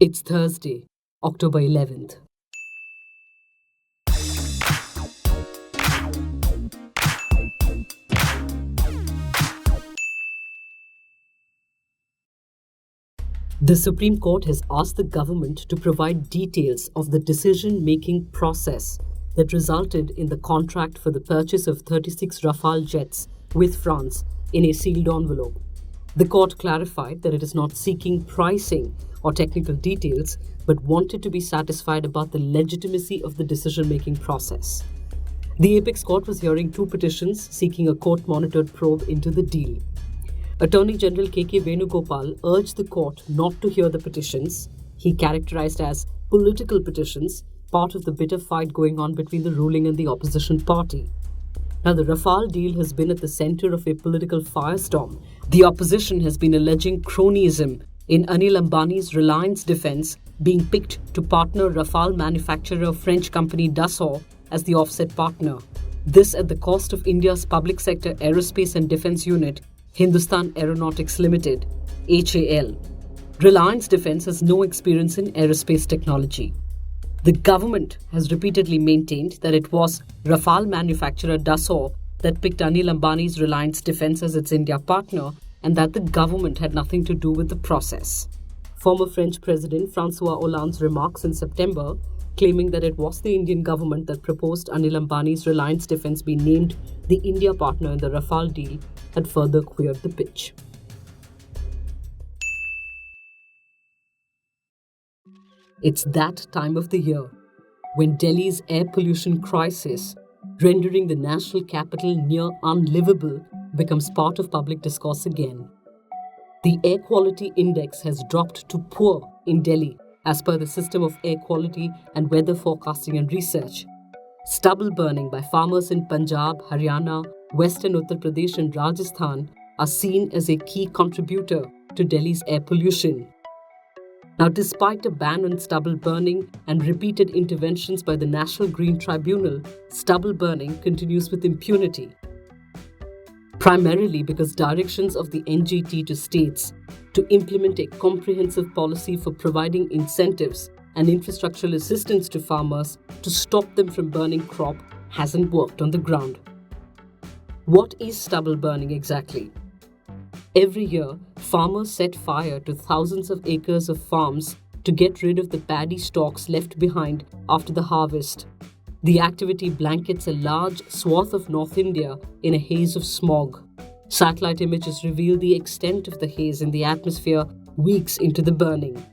It's Thursday, October 11th. The Supreme Court has asked the government to provide details of the decision-making process that resulted in the contract for the purchase of 36 Rafale jets with France in a sealed envelope. The court clarified that it is not seeking pricing or technical details, but wanted to be satisfied about the legitimacy of the decision-making process. The apex court was hearing two petitions seeking a court-monitored probe into the deal. Attorney General K.K. Venugopal urged the court not to hear the petitions, he characterized as political petitions, part of the bitter fight going on between the ruling and the opposition party. Now, the Rafale deal has been at the center of a political firestorm. The opposition has been alleging cronyism in Anil Ambani's Reliance Defense being picked to partner Rafale manufacturer French company Dassault as the offset partner. This at the cost of India's public sector aerospace and defense unit, Hindustan Aeronautics Limited, HAL. Reliance Defense has no experience in aerospace technology. The government has repeatedly maintained that it was Rafale manufacturer Dassault that picked Anil Ambani's Reliance Defense as its India partner and that the government had nothing to do with the process. Former French President François Hollande's remarks in September, claiming that it was the Indian government that proposed Anil Ambani's Reliance Defense be named the India partner in the Rafale deal, had further queered the pitch. It's that time of the year when Delhi's air pollution crisis, rendering the national capital near unlivable, becomes part of public discourse again. The air quality index has dropped to poor in Delhi as per the System of Air Quality and Weather Forecasting and Research. Stubble burning by farmers in Punjab, Haryana, Western Uttar Pradesh and Rajasthan are seen as a key contributor to Delhi's air pollution. Now, despite a ban on stubble burning and repeated interventions by the National Green Tribunal, stubble burning continues with impunity. Primarily because directions of the NGT to states to implement a comprehensive policy for providing incentives and infrastructural assistance to farmers to stop them from burning crop hasn't worked on the ground. What is stubble burning exactly? Every year, farmers set fire to thousands of acres of farms to get rid of the paddy stalks left behind after the harvest. The activity blankets a large swath of North India in a haze of smog. Satellite images reveal the extent of the haze in the atmosphere weeks into the burning.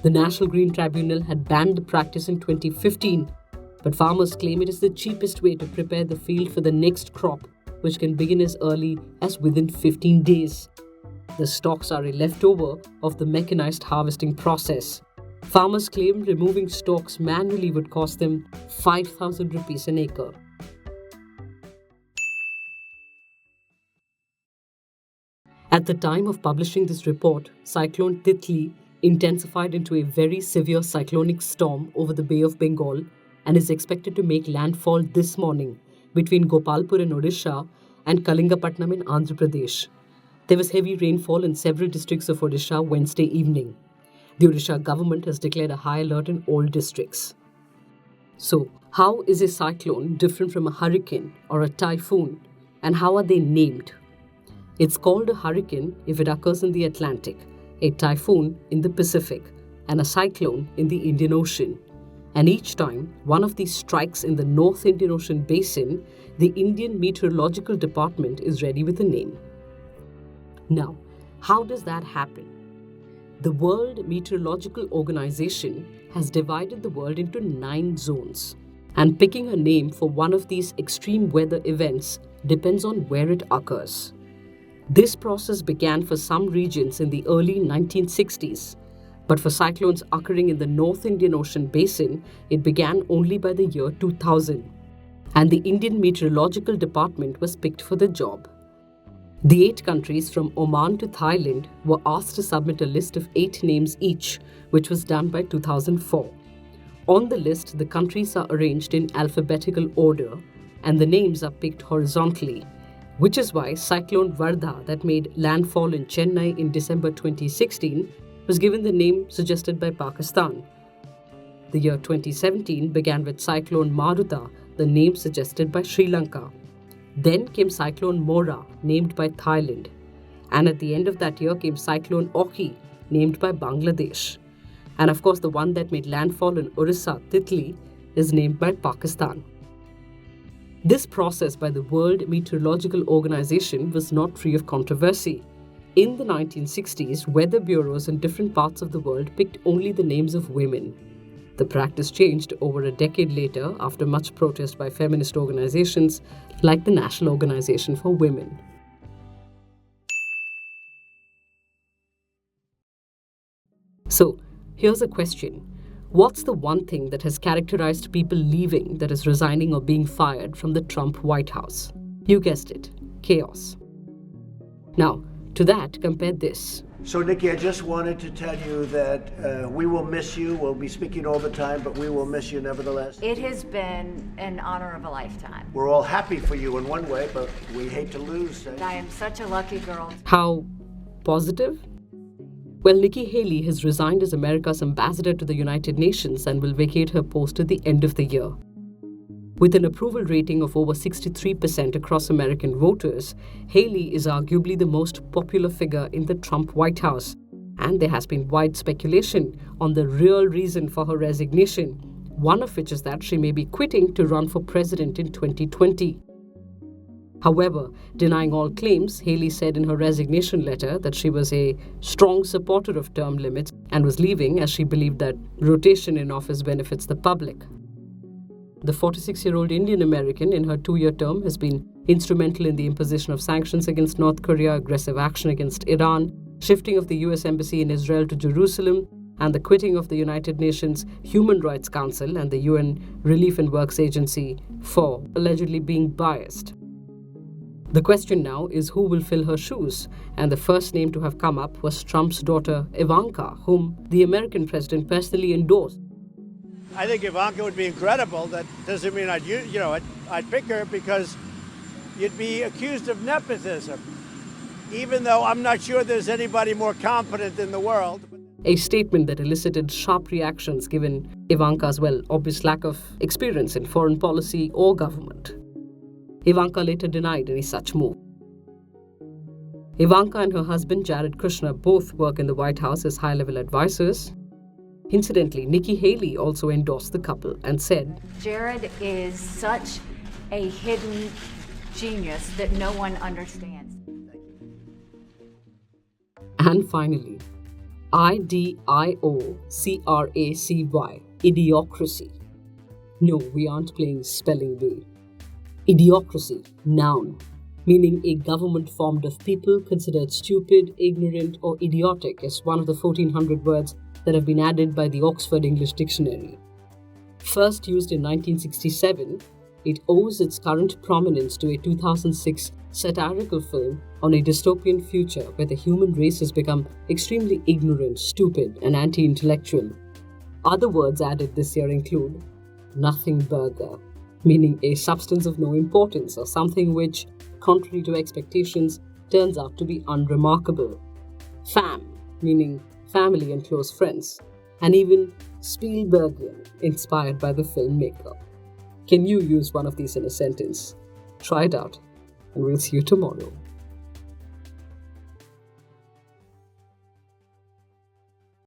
The National Green Tribunal had banned the practice in 2015, but farmers claim it is the cheapest way to prepare the field for the next crop, which can begin as early as within 15 days. The stalks are a leftover of the mechanized harvesting process. Farmers claim removing stalks manually would cost them 5,000 rupees an acre. At the time of publishing this report, Cyclone Titli intensified into a very severe cyclonic storm over the Bay of Bengal and is expected to make landfall this morning between Gopalpur in Odisha and Kalingapatnam in Andhra Pradesh. There was heavy rainfall in several districts of Odisha Wednesday evening. The Odisha government has declared a high alert in all districts. So, how is a cyclone different from a hurricane or a typhoon, and how are they named? It's called a hurricane if it occurs in the Atlantic, a typhoon in the Pacific, and a cyclone in the Indian Ocean. And each time one of these strikes in the North Indian Ocean basin, the Indian Meteorological Department is ready with a name. Now, how does that happen? The World Meteorological Organization has divided the world into 9 zones, and picking a name for one of these extreme weather events depends on where it occurs. This process began for some regions in the early 1960s, but for cyclones occurring in the North Indian Ocean basin, it began only by the year 2000, and the Indian Meteorological Department was picked for the job. The 8 countries from Oman to Thailand were asked to submit a list of 8 names each, which was done by 2004. On the list, the countries are arranged in alphabetical order, and the names are picked horizontally, which is why Cyclone Vardha that made landfall in Chennai in December 2016 was given the name suggested by Pakistan. The year 2017 began with Cyclone Maruta, the name suggested by Sri Lanka. Then came Cyclone Mora, named by Thailand. And at the end of that year came Cyclone Oki, named by Bangladesh. And of course, the one that made landfall in Orissa, Titli, is named by Pakistan. This process by the World Meteorological Organization was not free of controversy. In the 1960s, weather bureaus in different parts of the world picked only the names of women. The practice changed over a decade later after much protest by feminist organizations like the National Organization for Women. So, here's a question. What's the one thing that has characterized people leaving, that is resigning or being fired from the Trump White House? You guessed it, chaos. Now, to that, compare this. So, Nikki, I just wanted to tell you that we will miss you. We'll be speaking all the time, but we will miss you nevertheless. It has been an honor of a lifetime. We're all happy for you in one way, but we hate to lose. I am such a lucky girl. How positive? Well, Nikki Haley has resigned as America's ambassador to the United Nations and will vacate her post at the end of the year. With an approval rating of over 63% across American voters, Haley is arguably the most popular figure in the Trump White House. And there has been wide speculation on the real reason for her resignation, one of which is that she may be quitting to run for president in 2020. However, denying all claims, Haley said in her resignation letter that she was a strong supporter of term limits and was leaving as she believed that rotation in office benefits the public. The 46-year-old Indian American in her 2-year term has been instrumental in the imposition of sanctions against North Korea, aggressive action against Iran, shifting of the US Embassy in Israel to Jerusalem, and the quitting of the United Nations Human Rights Council and the UN Relief and Works Agency for allegedly being biased. The question now is who will fill her shoes, and the first name to have come up was Trump's daughter Ivanka, whom the American president personally endorsed. I think Ivanka would be incredible. That doesn't mean I'd pick her because you'd be accused of nepotism, even though I'm not sure there's anybody more competent in the world. A statement that elicited sharp reactions given Ivanka's, obvious lack of experience in foreign policy or government. Ivanka later denied any such move. Ivanka and her husband Jared Kushner both work in the White House as high-level advisors. Incidentally, Nikki Haley also endorsed the couple and said, Jared is such a hidden genius that no one understands. And finally, IDIOCRACY, idiocracy. No, we aren't playing spelling bee. Idiocracy, noun, meaning a government formed of people considered stupid, ignorant, or idiotic, is one of the 1400 words that have been added by the Oxford English Dictionary. First used in 1967, it owes its current prominence to a 2006 satirical film on a dystopian future where the human race has become extremely ignorant, stupid, and anti-intellectual. Other words added this year include nothing burger, meaning a substance of no importance or something which, contrary to expectations, turns out to be unremarkable. Fam, meaning family and close friends, and even Spielbergian, inspired by the filmmaker. Can you use one of these in a sentence? Try it out, and we'll see you tomorrow.